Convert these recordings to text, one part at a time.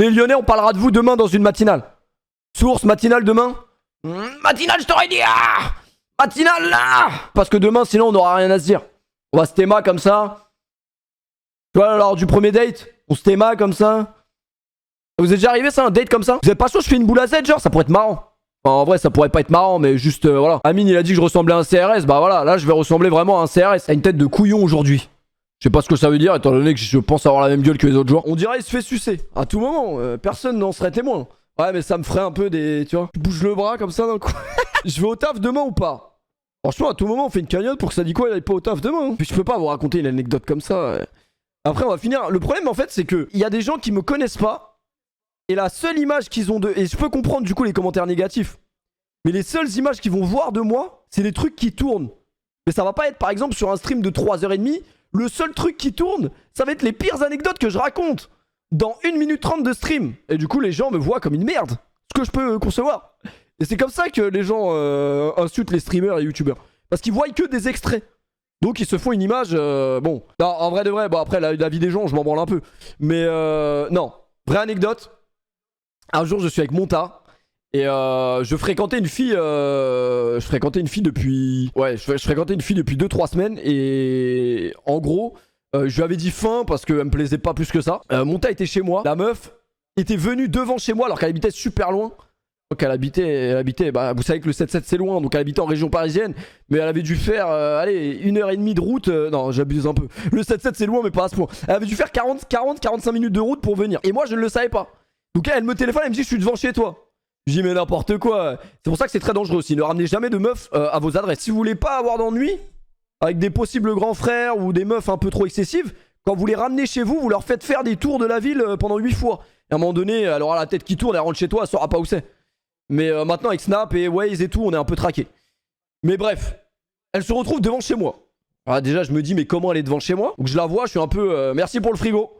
Les Lyonnais, on parlera de vous demain dans une matinale. Source matinale demain. Matinale, je t'aurais dit. Ah, matinale là. Parce que demain, sinon, on n'aura rien à se dire. On va se théma comme ça. Tu vois, lors du premier date, on se théma comme ça. Vous êtes déjà arrivé ça, un date comme ça? Vous êtes pas chaud, je fais une boule à Z, genre, ça pourrait être marrant. Enfin, en vrai, ça pourrait pas être marrant, mais juste, voilà. Amine, il a dit que je ressemblais à un CRS. Bah voilà, là, je vais ressembler vraiment à un CRS. À une tête de couillon aujourd'hui. Je sais pas ce que ça veut dire, étant donné que je pense avoir la même gueule que les autres joueurs. On dirait il se fait sucer. À tout moment, personne n'en serait témoin. Ouais, mais ça me ferait un peu des... Tu vois, je bouge le bras comme ça d'un coup. Je vais au taf demain ou pas? Franchement, à tout moment, on fait une cagnotte pour que ça dit quoi, il aille pas au taf demain. Puis je peux pas vous raconter une anecdote comme ça. Après, on va finir. Le problème, en fait, c'est que il y a des gens qui me connaissent pas. Et la seule image qu'ils ont de... Et je peux comprendre, du coup, les commentaires négatifs. Mais les seules images qu'ils vont voir de moi, c'est les trucs qui tournent. Mais ça va pas être, par exemple, sur un stream de 3h30. Le seul truc qui tourne, ça va être les pires anecdotes que je raconte dans 1 minute 30 de stream. Et du coup, les gens me voient comme une merde. Ce que je peux concevoir. Et c'est comme ça que les gens insultent les streamers et youtubeurs. Parce qu'ils voient que des extraits. Donc ils se font une image... bon, non, en vrai de vrai, bon après la vie des gens, je m'en branle un peu. Mais non, vraie anecdote. Un jour, je suis avec Monta. Et je fréquentais une fille depuis... Ouais, je fréquentais une fille depuis 2-3 semaines. Et en gros, je lui avais dit fin parce qu'elle me plaisait pas plus que ça. Monta était chez moi. La meuf était venue devant chez moi alors qu'elle habitait super loin. Donc elle habitait, bah vous savez que le 7-7 c'est loin, donc elle habitait en région parisienne. Mais elle avait dû faire, allez, 1h30 de route. Non, j'abuse un peu. Le 7-7 c'est loin mais pas à ce point. Elle avait dû faire 40-45 minutes de route pour venir. Et moi je ne le savais pas. Donc elle me téléphone, elle me dit je suis devant chez toi. Je dis mais n'importe quoi. C'est pour ça que c'est très dangereux aussi. Ne ramenez jamais de meufs à vos adresses. Si vous voulez pas avoir d'ennui avec des possibles grands frères ou des meufs un peu trop excessives, quand vous les ramenez chez vous, vous leur faites faire des tours de la ville pendant 8 fois. Et à un moment donné, elle aura la tête qui tourne, elle rentre chez toi, elle saura pas où c'est. Mais maintenant avec Snap et Waze et tout, on est un peu traqué. Mais bref, elle se retrouve devant chez moi. Alors déjà, je me dis mais comment elle est devant chez moi? Donc je la vois, je suis un peu... merci pour le frigo.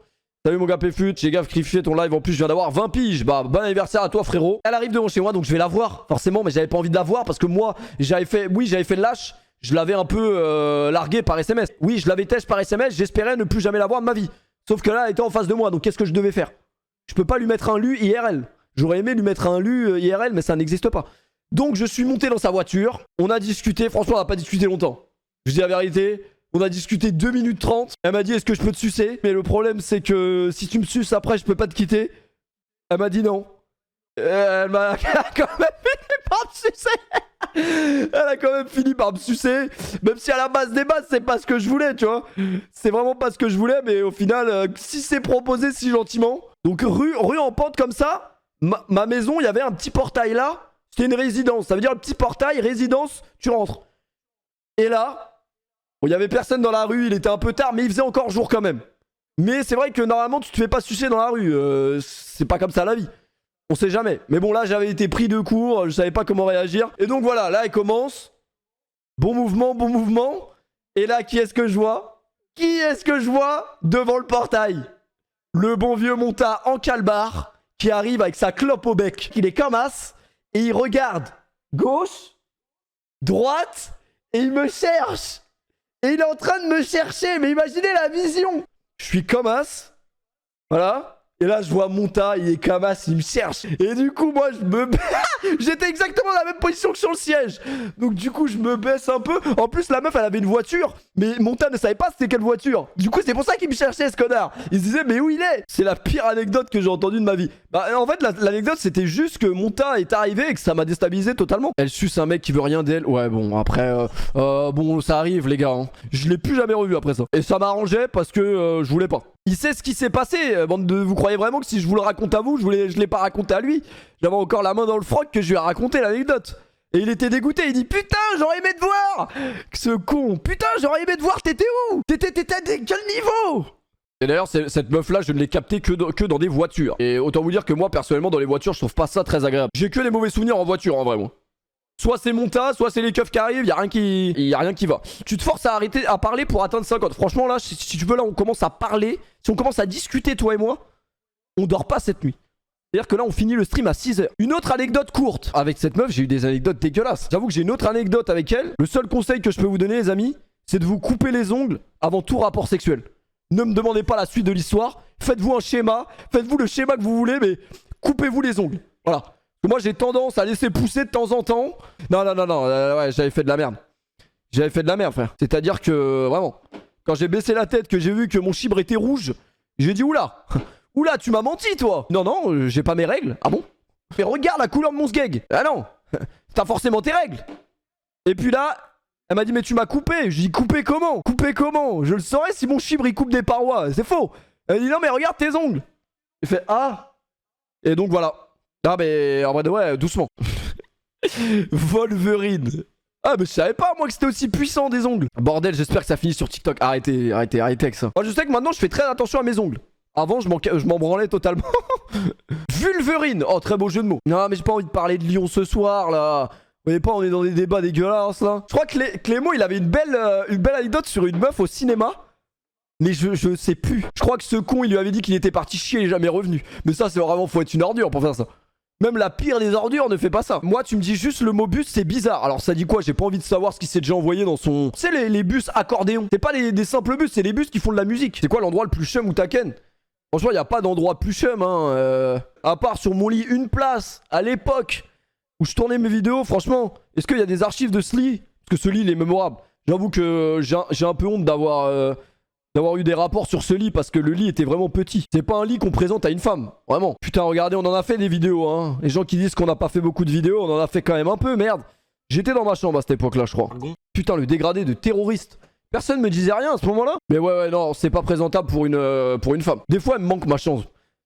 Salut mon gars Péfut, j'ai grave kiffé ton live, en plus je viens d'avoir 20 piges. Bah bon anniversaire à toi frérot. Elle arrive devant chez moi donc je vais la voir forcément, mais j'avais pas envie de la voir parce que moi j'avais fait le lâche. Je l'avais un peu largué par SMS. Oui, je l'avais têche par SMS, j'espérais ne plus jamais la voir de ma vie. Sauf que là elle était en face de moi, donc qu'est-ce que je devais faire? Je peux pas lui mettre un lu IRL. J'aurais aimé lui mettre un lu IRL mais ça n'existe pas. Donc je suis monté dans sa voiture, on a discuté, franchement on a pas discuté longtemps. Je dis la vérité. On a discuté 2 minutes 30. Elle m'a dit est-ce que je peux te sucer? Mais le problème c'est que si tu me suces après je peux pas te quitter. Elle m'a dit non. Elle m'a quand même fini par me sucer. Elle a quand même fini par me sucer. Même si à la base des bases c'est pas ce que je voulais, tu vois. C'est vraiment pas ce que je voulais, mais au final si c'est proposé si gentiment. Donc rue en pente comme ça. Ma maison il y avait un petit portail là. C'était une résidence. Ça veut dire le petit portail, résidence, tu rentres. Et là... Bon, il y avait personne dans la rue, il était un peu tard, mais il faisait encore jour quand même. Mais c'est vrai que normalement, tu te fais pas sucer dans la rue. C'est pas comme ça la vie. On sait jamais. Mais bon, là, j'avais été pris de court, je savais pas comment réagir. Et donc voilà, là, elle commence. Bon mouvement, bon mouvement. Et là, qui est-ce que je vois? Qui est-ce que je vois devant le portail? Le bon vieux Monta en calbar qui arrive avec sa clope au bec. Il est comme as et il regarde gauche, droite et il me cherche. Et il est en train de me chercher, mais imaginez la vision. Je suis comme as. Voilà. Et là, je vois Monta, il est comme as, il me cherche. Et du coup, moi, je me... J'étais exactement dans la même position que sur le siège. Donc du coup, je me baisse un peu. En plus, la meuf, elle avait une voiture. Mais Monta ne savait pas c'était quelle voiture. Du coup, c'est pour ça qu'il me cherchait, ce connard. Il se disait, mais où il est? C'est la pire anecdote que j'ai entendue de ma vie. Bah, en fait, l'anecdote, c'était juste que Monta est arrivé et que ça m'a déstabilisé totalement. Elle suce un mec qui veut rien d'elle. Ouais, bon, après... bon, ça arrive, les gars. Hein. Je l'ai plus jamais revu après ça. Et ça m'arrangeait parce que je voulais pas. Il sait ce qui s'est passé, bande de... Vous croyez vraiment que si je vous le raconte à vous, je l'ai pas raconté à lui? J'avais encore la main dans le froc que je lui ai raconté l'anecdote. Et il était dégoûté, il dit putain, j'aurais aimé te voir. Ce con, putain, j'aurais aimé te voir, t'étais où? T'étais à quel niveau? Et d'ailleurs, cette meuf-là, je ne l'ai captée que dans des voitures. Et autant vous dire que moi, personnellement, dans les voitures, je trouve pas ça très agréable. J'ai que des mauvais souvenirs en voiture, en vrai, moi. Soit c'est Monta, soit c'est les keufs qui arrivent, y'a rien qui va. Tu te forces à arrêter à parler pour atteindre 50. Franchement là, si tu veux, là on commence à parler. Si on commence à discuter toi et moi, on dort pas cette nuit. C'est-à-dire que là on finit le stream à 6h. Une autre anecdote courte. Avec cette meuf, j'ai eu des anecdotes dégueulasses. J'avoue que j'ai une autre anecdote avec elle. Le seul conseil que je peux vous donner les amis, c'est de vous couper les ongles avant tout rapport sexuel. Ne me demandez pas la suite de l'histoire. faites-vous un schéma, faites-vous le schéma que vous voulez, mais coupez-vous les ongles. Voilà. Moi, j'ai tendance à laisser pousser de temps en temps. Non, ouais, j'avais fait de la merde. J'avais fait de la merde, frère. C'est-à-dire que, vraiment, quand j'ai baissé la tête, que j'ai vu que mon chibre était rouge, j'ai dit, oula, oula, tu m'as menti, toi. Non, j'ai pas mes règles. Ah bon? Mais regarde la couleur de mon sgeg. Ah non, t'as forcément tes règles. Et puis là, elle m'a dit, mais tu m'as coupé. Je dis, coupé comment? Coupé comment? Je le saurais si mon chibre, il coupe des parois. C'est faux. Elle dit, non, mais regarde tes ongles. J'ai fait, ah. Et donc, voilà. Ah, mais en vrai, ouais, doucement. Wolverine. Ah, mais je savais pas, moi, que c'était aussi puissant des ongles. Bordel, j'espère que ça finit sur TikTok. Arrêtez avec ça. Moi, je sais que maintenant, je fais très attention à mes ongles. Avant, je m'en branlais totalement. Vulverine. Oh, très beau jeu de mots. Non, mais j'ai pas envie de parler de Lyon ce soir, là. Vous voyez pas, on est dans des débats dégueulasses, là. Je crois que Clément, il avait une belle anecdote sur une meuf au cinéma. Mais je sais plus. Je crois que ce con, il lui avait dit qu'il était parti chier et jamais revenu. Mais ça, c'est vraiment, faut être une ordure pour faire ça. Même la pire des ordures ne fait pas ça. Moi, tu me dis juste le mot bus, c'est bizarre. Alors, ça dit quoi? J'ai pas envie de savoir ce qu'il s'est déjà envoyé dans son... Tu sais, les bus accordéons. C'est pas des simples bus, c'est les bus qui font de la musique. C'est quoi l'endroit le plus chum où t'as ken? Franchement, il n'y a pas d'endroit plus chum, hein. À part sur mon lit, une place, à l'époque où je tournais mes vidéos, franchement, est-ce qu'il y a des archives de ce lit? Parce que ce lit, il est mémorable. J'avoue que j'ai un peu honte d'avoir eu des rapports sur ce lit parce que le lit était vraiment petit. C'est pas un lit qu'on présente à une femme, vraiment. Putain, regardez, on en a fait des vidéos, hein. Les gens qui disent qu'on n'a pas fait beaucoup de vidéos, on en a fait quand même un peu, merde. J'étais dans ma chambre à cette époque-là, je crois. Putain, le dégradé de terroriste. Personne me disait rien à ce moment-là. Mais ouais, non, c'est pas présentable pour une femme. Des fois, elle me manque ma chambre.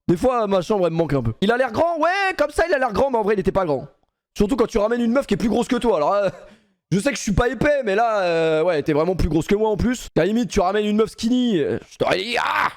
Des fois, ma chambre, elle me manque un peu. Il a l'air grand, ouais, comme ça, il a l'air grand, mais en vrai, il était pas grand. Surtout quand tu ramènes une meuf qui est plus grosse que toi, alors... je sais que je suis pas épais, mais là, ouais, t'es vraiment plus grosse que moi en plus. À la limite, tu ramènes une meuf skinny, je t'aurais dit, ah!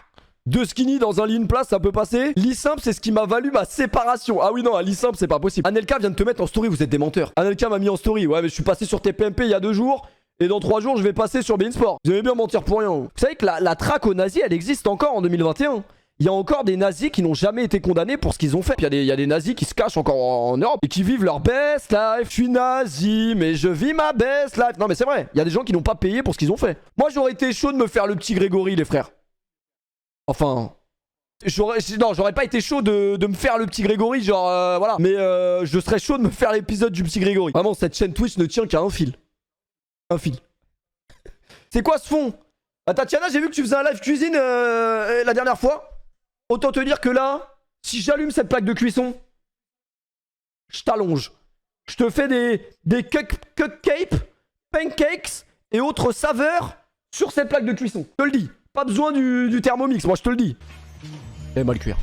Deux skinny dans un lit, une place, ça peut passer. Lit simple, c'est ce qui m'a valu ma séparation. Ah oui, non, un lit simple, c'est pas possible. Anelka vient de te mettre en story, vous êtes des menteurs. Anelka m'a mis en story, ouais, mais je suis passé sur TPMP il y a 2 jours. Et dans 3 jours, je vais passer sur Beansport. Vous allez bien mentir pour rien. Vous savez que la traque aux nazis, elle existe encore en 2021. Il y a encore des nazis qui n'ont jamais été condamnés pour ce qu'ils ont fait. Puis il y a des nazis qui se cachent encore en Europe et qui vivent leur best life. Je suis nazi, mais je vis ma best life. Non, mais c'est vrai. Il y a des gens qui n'ont pas payé pour ce qu'ils ont fait. Moi, j'aurais été chaud de me faire le petit Grégory, les frères. Enfin... j'aurais pas été chaud de me faire le petit Grégory, genre, voilà. Mais je serais chaud de me faire l'épisode du petit Grégory. Vraiment, cette chaîne Twitch ne tient qu'à un fil. Un fil. C'est quoi ce fond? Ah, Tatiana, j'ai vu que tu faisais un live cuisine la dernière fois. Autant te dire que là, si j'allume cette plaque de cuisson, je t'allonge. Je te fais des cupcakes, pancakes et autres saveurs sur cette plaque de cuisson. Je te le dis. Pas besoin du Thermomix, moi je te le dis. Et mal cuire.